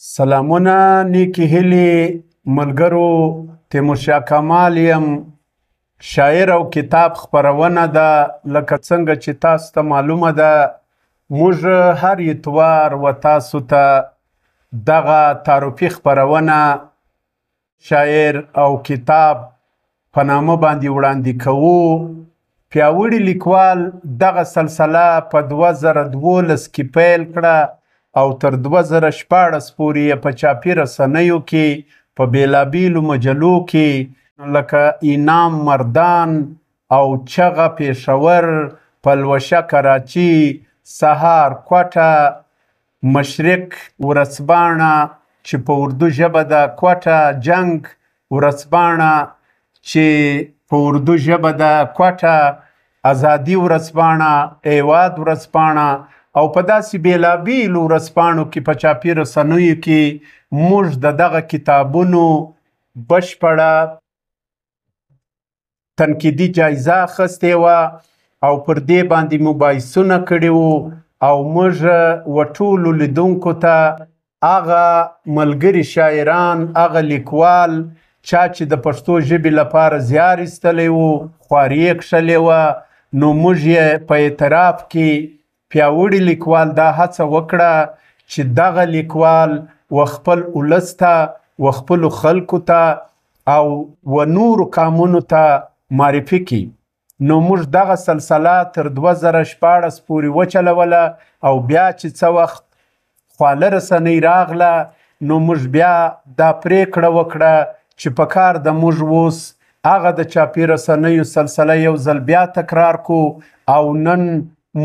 سلامونه نیکی هیلې ملګرو، تیمورشاه کمال یم. شاعر او کتاب خپرونه ده. لکه څنګه چې تاسو ته معلومه ده، موږ هر اتوار و تاسو ته دغه تعارفي خپرونه شاعر او کتاب په نامه باندې وړاندې کوو. پیاوړي لیکوال دغه سلسله په 2012 کې پیل کړه او تر 2014 پورې په چاپي رسنیو کې په بېلابېلو مجلو کې لکه انعام مردان او چغه پېښور، پلوشه کراچي، سهار کوټه، مشرق ورځپاڼه چې په اردو ژبه ده، کوټه جنګ ورځپاڼه چې په اردو ژبه ده، کوټه ازادي ورځپاڼه، هېواد ورځپاڼه او په داسې بېلابېلو ورځپاڼو کې په چاپي رسنیو کې موږ د دغه کتابونو بشپړه تنقیدي جایزه اخیستې وه او پر دې باندې مباحثونه کړي وو او موږ ټولو لیدونکو ته هغه ملګري شاعران، هغه لیکوال چا چې د پښتو ژبې لپاره زیار ایستلی وو، خواري یې کښلې وه، نو موږ یې په اعتراف کې پیاوړي لیکوال دا هڅه وکړه چې دغه لیکوال و خپل ولس ته، و خپلو خلکو ته او و نورو قامونو ته معرفي کړي. نو موږ دغه سلسله تر 2014 پورې وچلوله او بیا چې څه وخت خواله رسنۍ راغله نو موږ بیا دا پرېکړه وکړه چې په کار د موږ اوس هغه د چاپي رسنیو سلسله یو ځل بیا تکرار کو او نن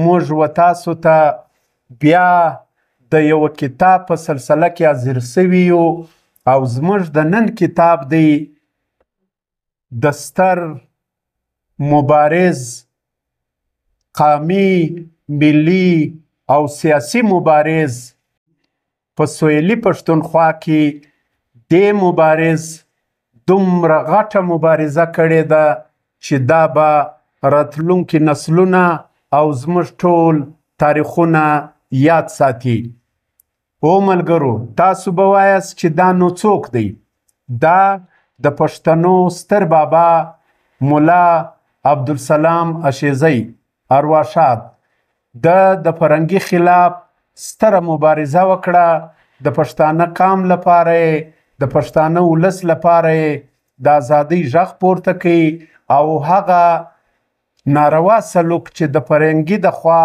موږ و تاسو ته بیا د یو کتاب په سلسله کې حاضر سوي یو او زموږ د نن کتاب دی د ستر مبارز، قامي، ملي او سیاسي مبارز په سویلي پښتونخوا کې دې مبارز دومره غټه مبارزه کړې ده چې دا به راتلونکي نسلونه او زموږ ټول تاریخونه یاد ساتي. او ملګرو، تاسو به وایاست چې دا نو څوک دی؟ دا د پښتنو ستر بابا ملا عبدالسلام اشیزی ارواښاد د فرنګي خلاف ستره مبارزه وکړه. د پښتانه قام لپاره د پښتانه ولس لپاره د ازادۍ غږ پورته کوي او هغه ناروا سلوک چې د فرنګي د خوا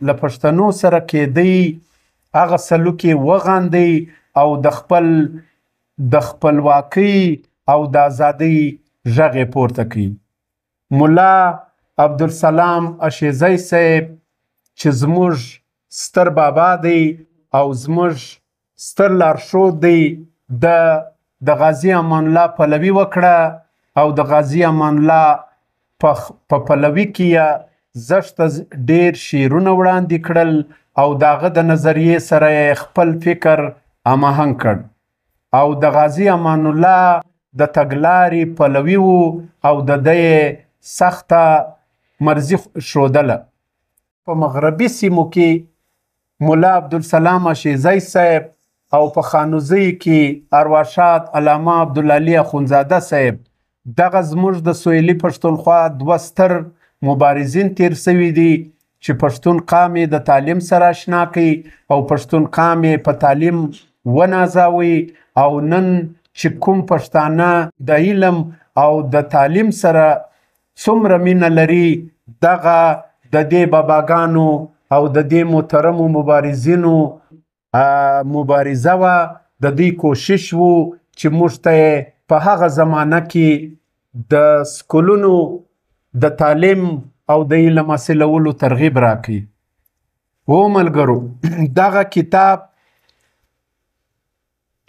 له پښتنو سره کېدی هغه سلوک یې وغندي او د خپلواکۍ او د ازادۍ غږ یې پورته کوي. ملا عبدالسلام اشیزی صاحب چې زموږ ستر بابا دی او زموږ ستر لارښود دی، د غازي امان الله پلوي وکړه او د غازي امان الله په پلوي کې یې زښته ډېر شعرونه وړاندې کړل او د هغه د نظریې سره یې خپل فکر هماهنګ کړ او د غازي امان الله د تګلارې پلوي و او د ده یې سخته مرضي ښودله. په مغربي سیمو کې ملا عبدالسلام اشیزی صاحب او په خانوزۍ کې ارواښاد علامه عبدالعلي اخونزاده صاحب دغه زموږ د سویلي پښتونخوا دوه ستر مبارزین تیر سوي دي چې پښتون قام یې د تعلیم سره اشنا کوي او پښتون قام یې په تعلیم ونازوي او نن چې کوم پښتانه د علم او د تعلیم سره څومره مینه لري، دغه د دې باباګانو او د دې محترمو مبارزینو مبارزه وه، د دوی کوشش و چې موږ ته په هغه زمانه کې د سکولونو د تعلیم او د علم حاصلولو ترغیب راکړي. و ملګرو، دغه کتاب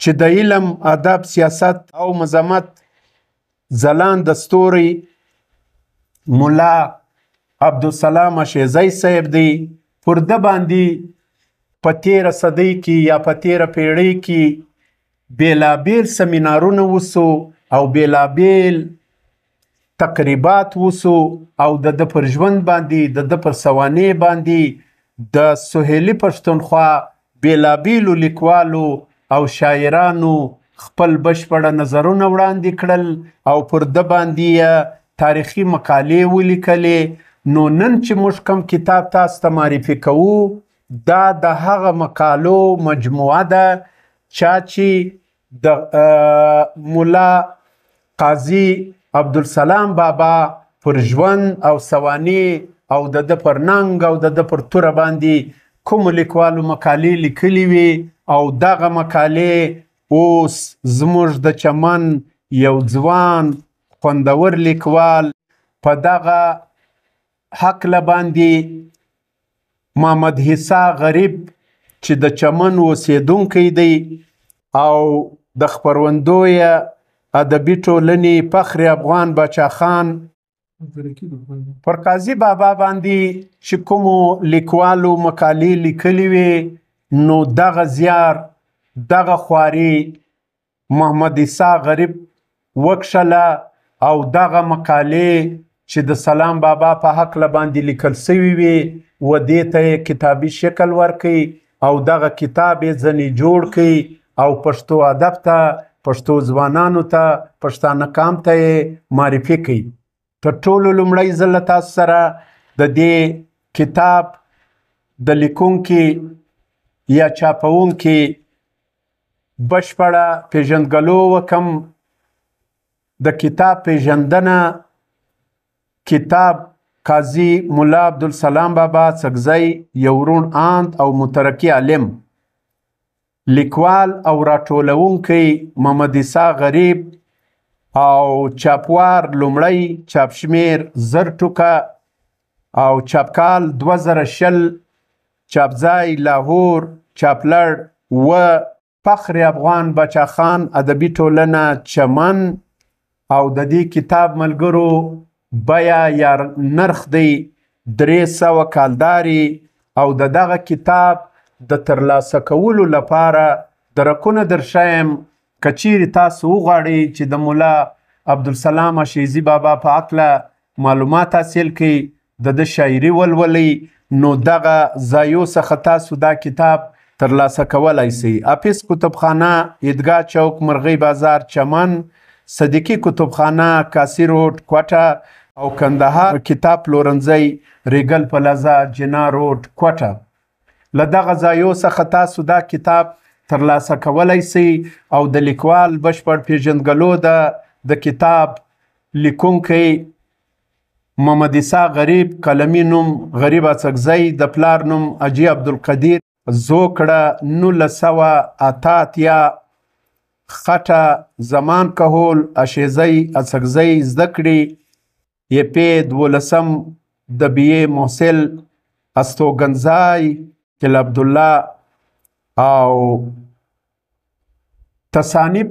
چې د علم، ادب، سیاست او مذهمت ځلانده ستوری ملا عبدالسلام اشیزی صاحب دی، پر ده باندې په 13 صدۍ کې یا په 13 پیړۍ کې بېلابېل سمینارونه وسو او بېلابېل تقریبات وسو او د ده پر ژوند باندې، د ده پر سوانح باندې د سهیلي پښتونخوا بېلابېلو لیکوالو او شاعرانو خپل بشپړه نظرونه وړاندې کړل او پر ده باندې تاریخي مقالې ولیکلې. نو نن چې موږ کوم کتاب تاسو ته معرفي کوو دا د هغه مقالو مجموعه ده چا چې د ملا قاضي عبدالسلام بابا پر ژوند او سوانح او د ده پر ننګ او د ده پر توره باندې کومو لیکوالو مقالې لیکلي وي او دغه مقالې اوس زموږ د چمن یو ځوان خوندور لیکوال په دغه هکله باندې محمد حسا غریب چې د چمن اوسیدونکی دی او د خپروندوی ادبي ټولنې فخر افغان باچا خان پر قاضي بابا باندې چې کومو لیکوالو مقالې لیکلي وي نو دغه زیار دغه خواري محمد عیسی غریب وکښله او دغه مقالې چې د سلام بابا په هکله باندې لیکل سوي وي و دې ته یې کتابي شکل ورکوي او دغه کتاب یې ځنې جوړ کوي او پښتو ادب ته پښتو ځوانانو ته پښتانه قام ته یې معرفي کوي. تر ټولو لومړی زه له تاسو سره د دې کتاب د لیکونکي یا چاپونکي بشپړه پیژندګلو وکم. د کتاب پیژندنه کتاب قاضي ملا عبدالسلام بابا سکزی یو روڼ اند او مترقي عالم، لیکوال او راټولونکی محمد عیسی غریب او چاپوار لومړی چاپ شمیر 1000 ټوکه او چاپکال 2020، چاپځای لاهور، چاپلړ و فخر افغان باچا خان ادبي ټولنه چمن. او د دې کتاب ملګرو بیا یا نرخ دی 300 کالداري او د دغه کتاب د ترلاسه کولو لپاره درکونه درشایم که چیرې تاسو وغواړئ چې د ملا عبدالسلام شیزي بابا په هکله معلومات حاصل کړئ د ده شاعري ولولئ نو دغه ځایو څخه تاسو دا کتاب ترلاسه کولی سئ. حافظ کتبخانه عیدګاه چوک مرغۍ بازار چمن، صدیقي کتبخانه کاسي روډ کوټه او کندهار کتاب پلورنځی ریګل پلازا جنا روډ کوټه. له دغه ځایو څخه تاسو دا کتاب ترلاسه کولی سئ او د لیکوال بشپړ پیژندګلو د کتاب لیکونکی محمد عیسی غریب، قلمي نوم غریب اڅکزی، د پلار نوم حاجي عبدالقدیر، زوکړه 1988، خټه زمان کهول اشیزی اڅکزی زده کړي، یپې 12 د BA محصل استوګنځای کل عبدالله. او تصانیف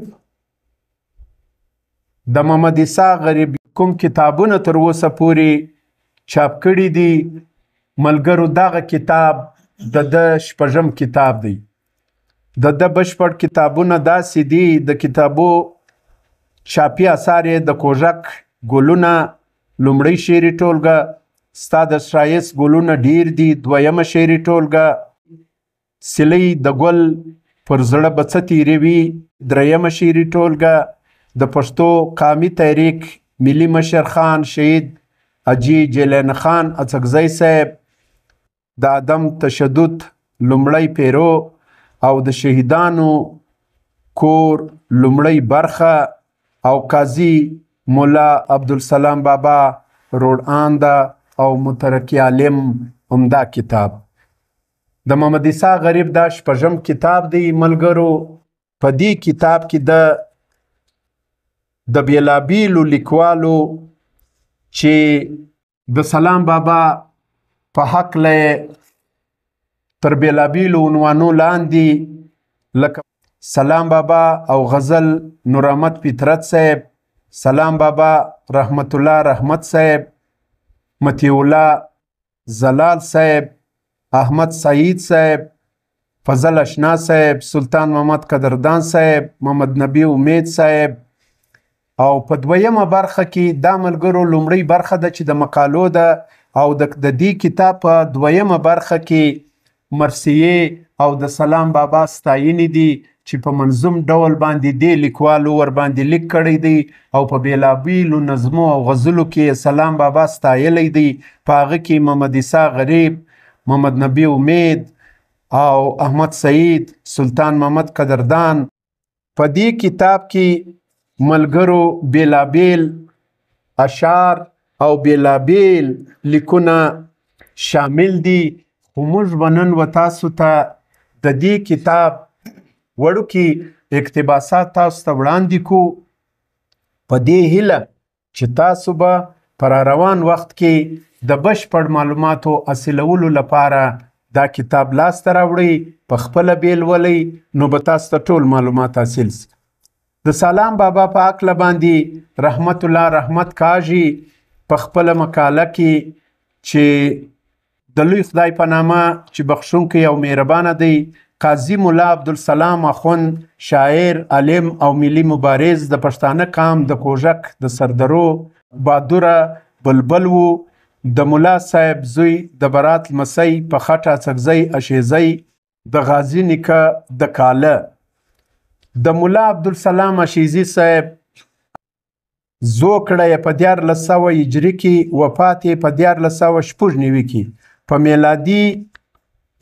د محمد عیسی غریب کوم کتابونه تر اوسه پورې چاپ کړي دي ملګرو دغه کتاب د ده 6م کتاب دی. د ده بشپړ کتابونه داسې دي د کتابو چاپي اثار یې د کوژک ګلونه لومړی شعري ټولګه، ستا د ښایست ګلونه ډیر دي 2مه شعري ټولګه، سلی د ګل پر زړه به څه تیروي 3مه شعري ټولګه، د پښتو قامي تحریک ملي مشر خان شهید حاجي جیلان خان اڅکزی صاحب، د عدم تشدد لومړی پیرو او د شهیدانو کور لومړی برخه او قاضي ملا عبدالسلام بابا روډ آنده او مترقي عالم همدا کتاب. د محمد عیسی غریب دا 6م کتاب دی ملګرو. په دې کتاب کې د بیلابیلو لیکوالو چې د سلام بابا په هکله تر بیلابیلو عنوانو لاندې لکه سلام بابا او غزل نور احمد فطرت صاحب، سلام بابا رحمت الله رحمت صاحب، مطیع الله زلال صاحب، احمد سعید صاحب، فضل اشنا صاحب، سلطان محمد قدردان صاحب، محمد نبی امید صاحب. او په 2مه برخه کې دا ملګرو لومړی برخه ده چې د مقالو ده او د دې کتاب په 2مه برخه کې مرثیې او د سلام بابا ستاینې دي چې په منظوم ډول باندې دې لیکوالو ورباندې لیک کړی دی او په بېلابېلو نظمو او غزلو کې سلام بابا ستایلی دی. په هغه کې محمد عیسی غریب، محمد نبی امید او احمد سعید، سلطان محمد قدردان. په دې کتاب کې ملګرو بېلابېل اشعار او بېلابېل لیکونه شامل دي. خو موږ به نن و تاسو ته د دې کتاب وړوکي اقتباسات تاسو ته وړاندې کړو په دې هیله چې تاسو به په روان وخت کې د بشپړ معلوماتو حاصلولو لپاره دا کتاب لاسته راوړئ، په خپله بې لولئ، نو به تاسو ته ټول معلومات حاصل سي. د سلام بابا په هکله باندې رحمت الله رحمت کاږي په خپله مقاله کې چې د لوی خدای په نامه چې بخښونکی او مهربانه دی، قاضي ملا عبدالسلام اخوند شاعر، عالم او ملي مبارز د پښتانه قام د کوژک د سردرو بادوره بلبل و. د ملا صاحب زوی د برات لمسی په خټه څکزی اشیزی د غازي نیکه د کاله. د ملا عبدالسلام اشیزي صاحب زوکړه یې په 1400 هجري کې، وفات یې په 1496 کې. په میلادي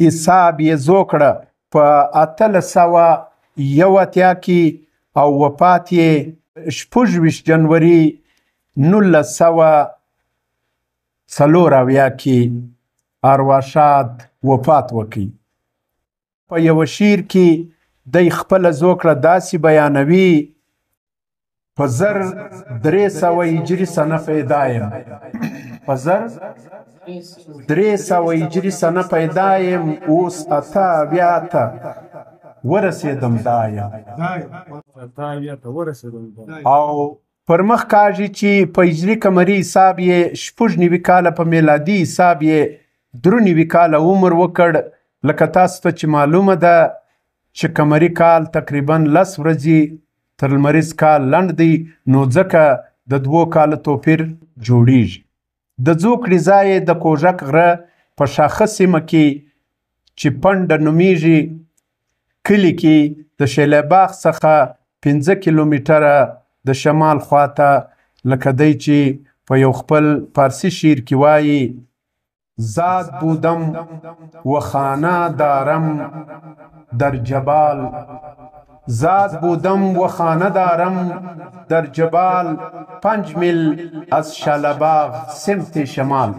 حساب یې زوکړه په 1881 کې او وفات یې 26 جنوري 1904 کې ارواښاد وفات وکړي. په یوه شعر کې دی خپله زوکړه داسې بیانوي: په 1300 هجري سنه پیدا یم، په 1300 هجري سنه پیدا یم، اوس 88 ته ورسېدم دا یم. او پر مخ کاږي چې په هجري قمري حساب یې 96 کاله، په میلادي حساب یې 93 کاله عمر وکړ. لکه تاسو ته چې معلومه ده چې قمري کال تقریبا 10 ورځې تر لمریز کال لنډ دی، نو ځکه د 2 کاله توپیر جوړیږي. د زوکړې ځای د کوژک غره په شاخه سیمه کې چې پنډه نومیږي کلي کې د شیلاباغ څخه 15 کیلومتره د شمال خواته، لکه دی چې په یو خپل فارسی شعر کې وایي: زاد بودم و خانه دارم در جبال، زاد بودم و خانه دارم در جبال، 5 میل از شلباغ سمت شمال.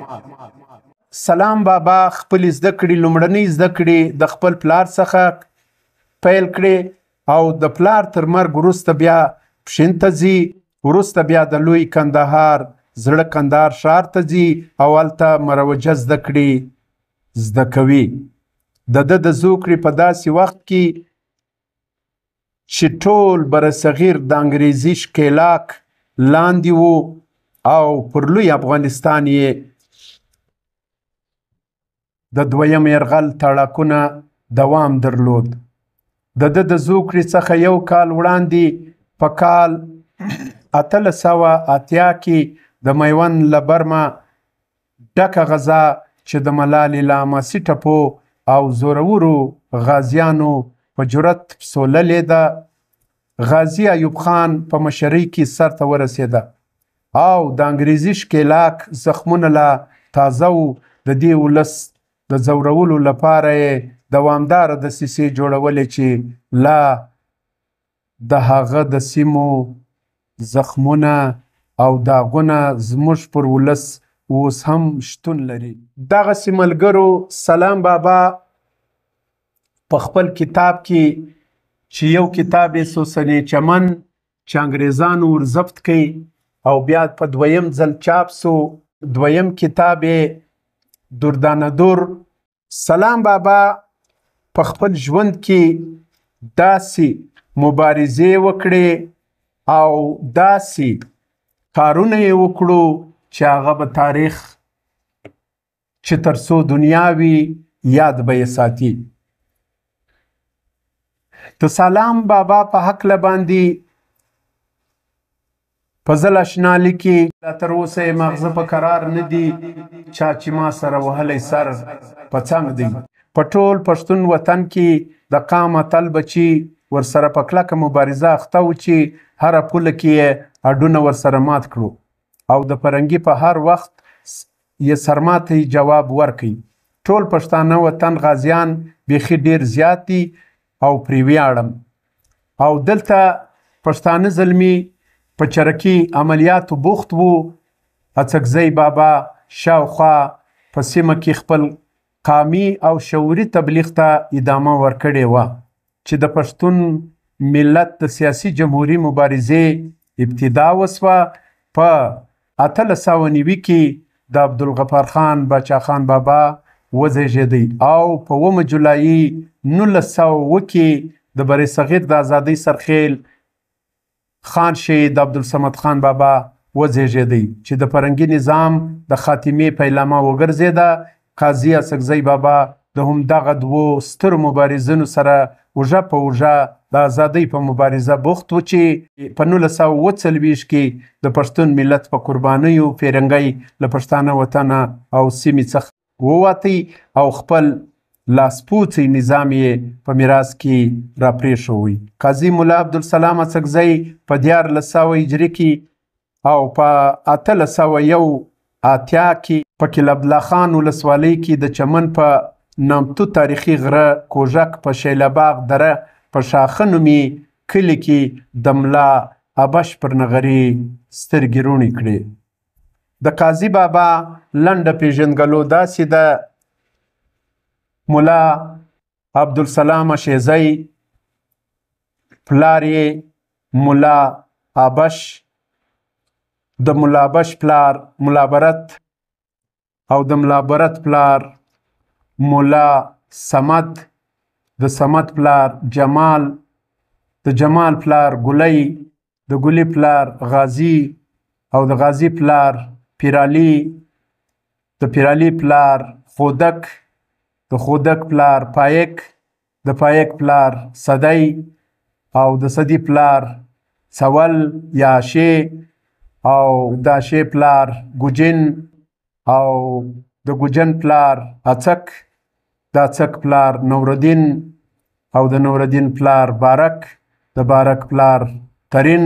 سلام بابا خپل زده کړې لومړنۍ زده کړې د خپل پلار څخه پیل کړې او د پلار تر مرګ وروسته بیا پښین ته ځي، وروسته بیا د لوی کندهار زړه کندهار ښار ته ځي او هلته مروجه زده کړې زده کوي. د ده د زوکړې په داسې وخت کې چې ټول برصغیر د انګریزي ښکېلاک لاندې و او پر لوی افغانستان یې د دویم یرغل تړاکونه دوام درلود. د ده د زوکړې څخه یو کال وړاندې په کال 1880 کې د میوند له برمه ډکه غزا چې د ملالې له حماسي ټپو او زورورو غازیانو په جرأت پسوللې ده، غازي ایوب خان په مشرۍ کې سرته ورسېده او د انګریزي ښکېلاک زخمونه لا تازه و. د دې ولس د ځورولو لپاره یې دوامداره دسیسې جوړولې چې لا د هغه د سیمو زخمونه او داغونه زموږ پر ولس اوس هم شتون لري. دغسې ملګرو سلام بابا په خپل کتاب کې چې یو کتاب یې سوسنې چمن چې انګریزانو ور ضبط کړي او بیا په دویم ځل چاپ سو، دویم کتاب یې دردانه دور. سلام بابا په خپل ژوند کې داسې مبارزې وکړې او داسې کارونه یې وکړو چې هغه به تاریخ چې تر څو دنیا وي یاد به یې ساتي. د سلام بابا په هکله باندې په زل اشنا لیکي: تر اوسه یې مغزه په قرار نه دي، چا چې ما سره وهلی سر په څنګ دی. په ټول پښتون وطن کې د قام اتل بچي ورسره په کلکه مبارزه اخته و چې هره پوله کې یې هډونه ورسره مات کړو او د فرنګي په هر وخت یې سرماتی جواب ورکوي. ټول پښتانه وطن غازیان بیخي ډیر زیات دي او پرې ویاړم. او دلته پښتانه زلمي په چرکي عملیاتو بوخت وو. اڅکزی بابا شاوخوا په سیمه کې خپل قامي او شعوري تبلیغ ته ادامه ورکړې وه چې د پښتون ملت د سیاسي جمهوري مبارزې ابتدا وسوه. په 1890 کې د عبدالغفار خان باچا خان بابا وزیږېدی او په 9 جولای 1900 کې د بر صغیر د ازادۍ سرخیل خان شهید عبدالصمد خان بابا وزیږېدی چې د فرنګي نظام د خاتمې پیلامه وګرځېده. قاضي اڅکزی بابا د همدغه دوو سترو مبارزینو سره اوږه په اوږه د ازادۍ په مبارزه بوخت و چې په 1940 کې د پښتون ملت په قربانیو فرنګی له پښتانه وطنه او سیمې څخه ووتی او خپل لاسپوڅی نظام یې په میراث کې راپرېښوی. قاضي ملا عبدالسلام اڅکزی په 1400 هجري کې او په 1801 کې په کلب الله خان ولسوالۍ کې د چمن په نامتو تاریخي غره کوژک په شیلباغ دره په شاخه نومي کلي کې د ملا ابش پر نغري سترګې روڼې کړې. د قاضي بابا لنډه پیژندګلو داسې ده: ملا عبدالسلام شیزی، پلار یې ملا ابش، د ملا ابش پلار ملا برت او د ملا برت پلار ملا صمد، د صمد پلار جمال، د جمال پلار ګلی، د ګلی پلار غازی او د غازی پلار پیرالی، د پیرالی پلار خودک، د خودک پلار پایک، د پایک پلار صدی او د صدی پلار سول یا شی او د شی پلار ګوجن او د ګوجن پلار اڅک، د اڅک پلار نورالدین او د نورالدین پلار بارک، د بارک پلار ترین.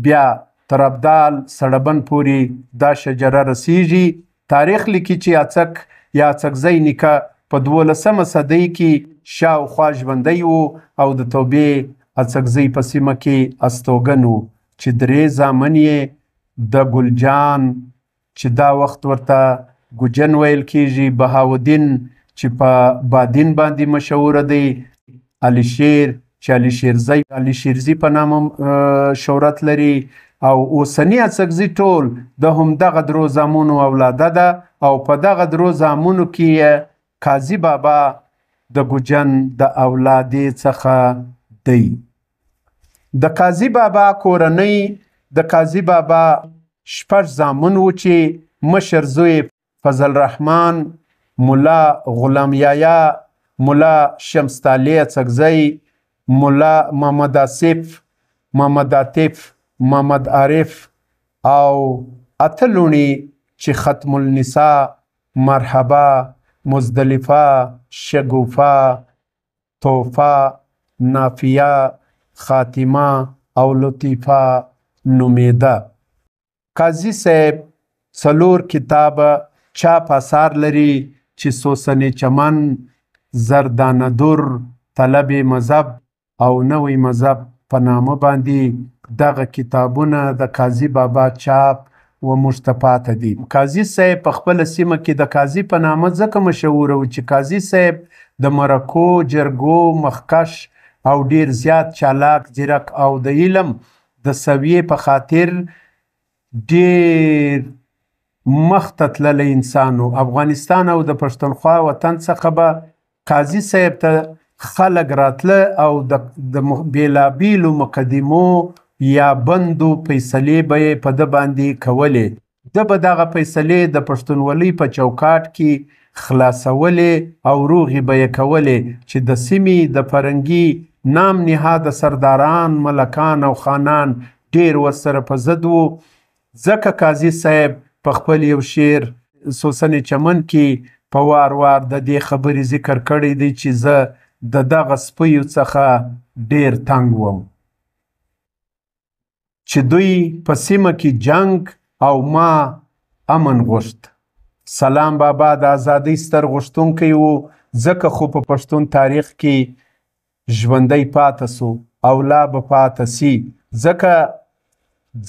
بیا تر ابدال سړبن پورې دا شجره رسیږي. تاریخ لیکي چې اڅک یا اڅکزی نیکه په 12مه صدۍ کې شاوخوا ژوندی و او د توبې اڅکزی په سیمه کې استوګن و چې 3 زامن یې د ګلجان چې دا وخت ورته ګوجن ویل کیږي، بهاودین چې په بادین باندې مشهور دی، علي شیر چې علي شیرزی علي شیرزي په نامه شهرت لري او اوسنی اڅکزي ټول د همدغه درو زامنو اولاده ده او په دغه درو زامنو کې قاضي بابا د ګوجن د اولادې څخه دی. د قاضي بابا کورنۍ د قاضي بابا 6 زامن و چې مشر زوی فضل رحمان، ملا غلام یایا، ملا شمستالي اڅکزی، ملا محمد آصف، محمد عاطف، محمد عارف او 8 لوڼې چې ختم النساء، مرحبا، مزدلفه، شګوفه، توفه، نافیه، خاتمه او لطیفه نومیده. قاضي صاحب 4 کتابه چاپ اثار لري چې سوسن چمن، زردانه در، طلب مذهب او نوی مذهب په نامه باندې دغه کتابونه د قاضي بابا چاپ و موږ ته پاته دي. قاضي صاحب په خپله سیمه کې د قاضي په نامه ځکه مشهوره و چې قاضي صاحب د مرکو، جرګو مخکش او ډیر زیات چالاک، ځیرک او د علم د سویې په خاطر ډیر مخته تللی انسان و. افغانستان او د پښتونخوا وطن څخه به قاضي صاحب ته خلک راتله او د بیلابیلو مقدمو یا بندو فیصلې به یې په ده باندې کولې. ده به دغه فیصلې د پښتونولۍ په چوکاټ کې خلاصولې او روغې به یې کولې چې د سیمې د فرنګي نام نهاده سرداران، ملکان او خانان ډیر ورسره په ضد وو. ځکه قاضي صاحب په خپل یو شعر سوسن چمن کې په وار وار د دې خبرې ذکر کړی دی چې زه د دغه سپیو څخه ډیر تنګ وم چې دوی په سیمه کې جنگ او ما امن غوښت. سلام بابا د ازادۍ ستر غوښتونکی و، ځکه خو په پښتون تاریخ کې ژوندی پاته سو او لا به پاته سي، ځکه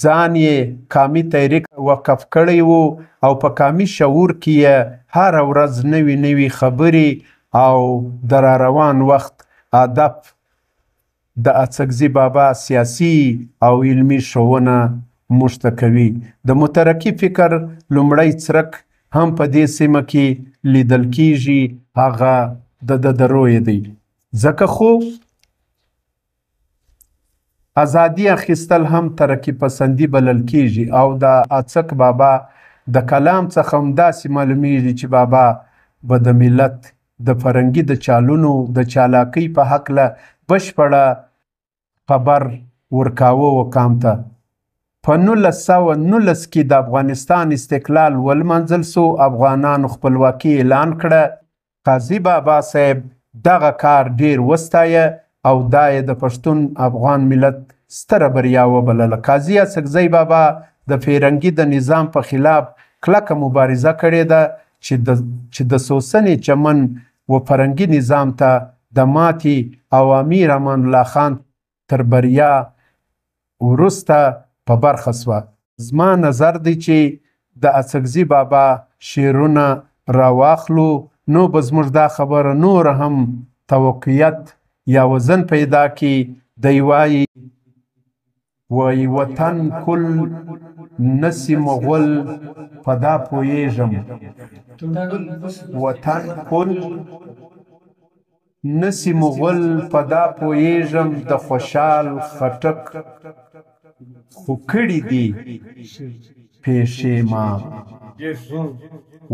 ځان یې قامي تحریک وقف کړی و او په قامي شعور کې یې هره ورځ نوي نوي خبرې او د را روان وخت هدف د اڅکزي بابا سیاسي او علمي ښوونه موږ ته کوي. د مترقي فکر لومړی څرک هم په دې سیمه کې لیدل کیږي، هغه د روی دی. ځکه خو ازادي اخیستل هم ترقي پسندي بلل کیږي او د اڅک بابا د کلام څخه همداسې معلومیږي چې بابا به د ملت د فرنګي د چالونو د چالاکۍ په هکله بشپړه خبر ورکاوه وقام ته. په 1919 کې د افغانستان استقلال ولمنځل سو، افغانانو خپلواکي اعلان کړه. قاضي بابا صاحب دغه کار ډیر وستایه او دا یې د پښتون افغان ملت ستره بریا وبلله. قاضي اڅکزی بابا د فرنګي د نظام په خلاف کلکه مبارزه کړې ده چې د سوسنې چمن و فرنګي نظام ته د ماتې او امیر امان الله خان تر بریا وروسته په برخه سوه. زما نظر دی چې د اڅکزي بابا شعرونه راواخلو نو به زموږ دا خبره نور هم توقعیت یا وزن پیدا کی. دی وایي وطن کل نسی مغول په دا پوهیږم، وطن کل نسی مغول په دا پوهیږم، د خوشحال خټک خو کړي دي پیشې ما.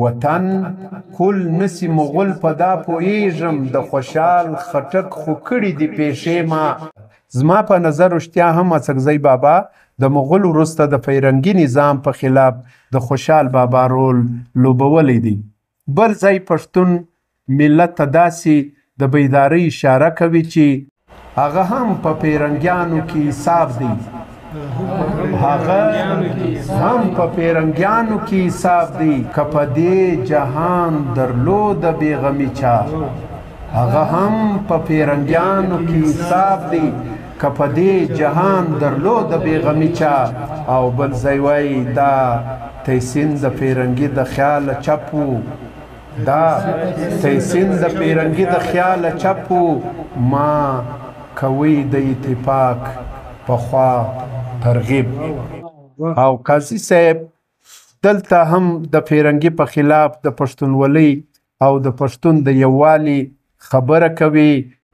وطن کل نسی مغول په دا پوهیږم، د خوشحال خټک خو کړي دي پیشې ما. زما په نظر رښتیا هم اڅکزی بابا د مغول وروسته د فرنګي نظام په خلاف د خوشحال بابا رول لوبولی دی. بل ځای پښتون ملت ته داسې د بیدارۍ اشاره کوي چې هغه هم په فرنګیانو کې حساب دی، هغه هم په فرنګیانو کې حساب دی، که په دې جهان درلود بېغمي چا. هغه هم په فرنګیانو کې حساب دی، که په دې جهان درلود بېغمي چا. او بل ځای وایي دا تحسین د فرنګي د خیاله چپ و، دا تحسین د فرنګي د خیاله چپ و، ما کوي د اتفاق پخوا ترغیب. او قاضي صاحب دلته هم د فرنګي په خلاف د پښتونولۍ او د پښتون د یووالي خبره کوي.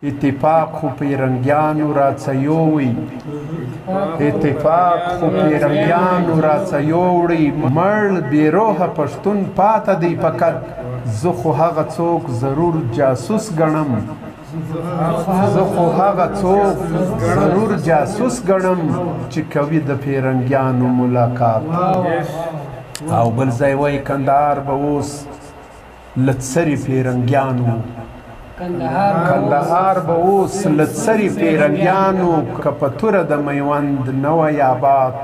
اتفاق خو فرنګیانو راڅه یووړی، اتفاق خو فرنګیانو راڅه یووړی، مړ بېروحه پښتون پاته دی فقط. زه خو هغه څوک ضرور جاسوس ګڼم، زه خو هغه څوک ضرور جاسوس ګڼم چې کوي د فرنګیانو ملاقات. او بل ځای وایي کندهار به اوس لڅري فرنګیانو، کندهار به اوس لڅري فرنګیانو، که په توره د میوند نه وی آباد.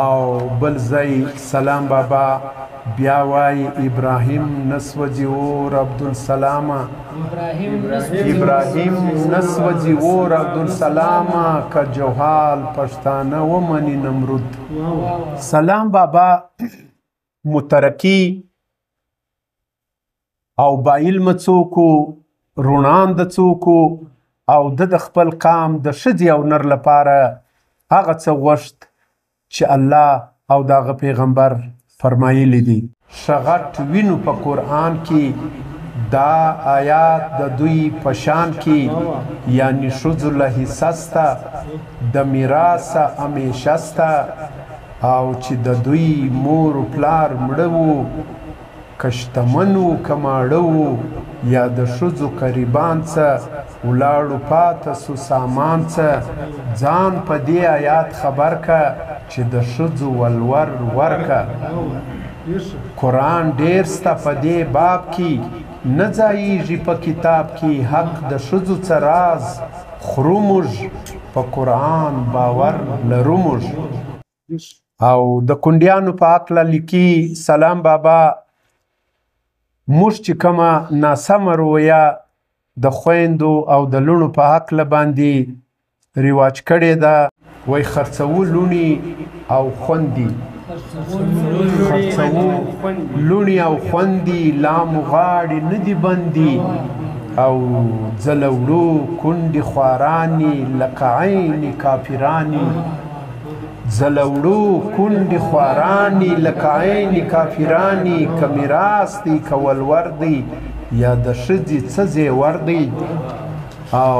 او بل ځای سلام بابا بیا وایي ابراهیم نسوځي اور عبدالسلامه، ابراهیم نسوځي اور عبدالسلامه، که جوهال پښتانه ومني نمرود. سلام بابا مترقي او با علمه څوک و، روڼانده څوک و، او د خپل قام د ښځې او نر لپاره هغه څه غوښت چې الله او د هغه پیغمبر فرمایلی دي. شغټ وینو په قرآن کې دا آیات د دوی په شان کې، یعنی ښځو له حصه سته، د میراثه همیشه سته، او چې د دوی مور و پلار مړه وو، که شتمن و که ماړه وو، یا د ښځو قریبان څه ولاړو پاته سو سامان څه. ځان په دې آیات خبر که چې د ښځو ولور ورکه. قرآن ډیر سته په دې باب کې، نه ځایږي په کتاب کې. حق د ښځو څه راز خورو موږ په قرآن باور لرو موږ. او د کونډیانو په هکله لیکي سلام بابا موږ چې کومه ناسمه رویه د خویندو او د لوڼو په هکله باندې رواج کړې ده وایي خرڅوو لوڼې او خوندې خرڅوو لوڼې او خوندې لا مو غاړې نه دي بندې او ځلوړو کونډې خوارانې لکه عین کافرانې ځلوړو کونډې خوارانې لکه عین کافرانې که میراث دی که ولور دی یا د ښځې څه زیور دی او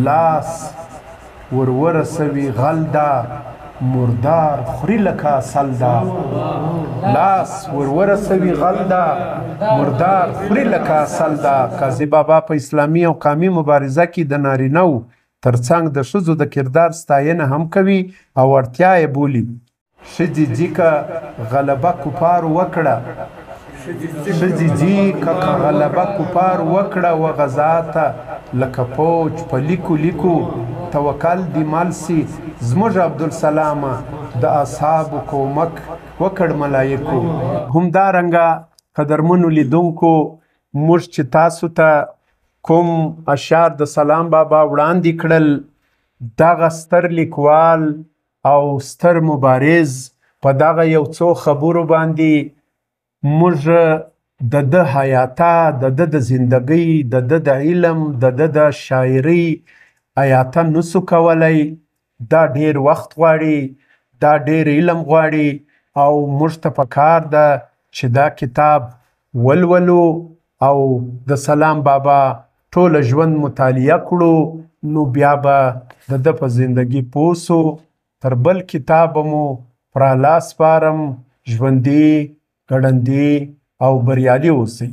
لاس ور ورسوي غل ده مردار خوري لکه اصل ده لاس ور ورسوي غل ده مردار خوري لکه اصل ده. قاضي بابا په اسلامي او قامي مبارزه کې د نارینهو ترڅنګ د ښځو د کردار ستاینه هم کوي او اړتیا یې بولي. ښځې ځي که غلبه کفار وکړه ښځې ځي که غلبه کفار وکړه و غزا ته لکه فوج په لیکو لیکو توکل دی مل سي زموږ عبدالسلامه د اصحابو کومک وکړ ملایکو. همدارنګه قدرمنو لیدونکو موږ چې تاسو ته کوم اشعار د سلام بابا وړاندې کړل دغه ستر لیکوال او ستر مبارز په دغه یو څو خبرو باندې موږ د ده حیاته د ده د زندګۍ د ده د علم د ده د شاعرۍ حیاته نسو کولی. دا ډیر وخت غواړي دا ډیر علم غواړي او موږ ته پکار ده چې دا کتاب ولولو او د سلام بابا ټوله ژوند مطالعه کړو نو بیا به د ده په زندګي پوه سو. تر بل کتاب مو پر الله سپارم. ژوندي ګړندي او بریالي اوسئ.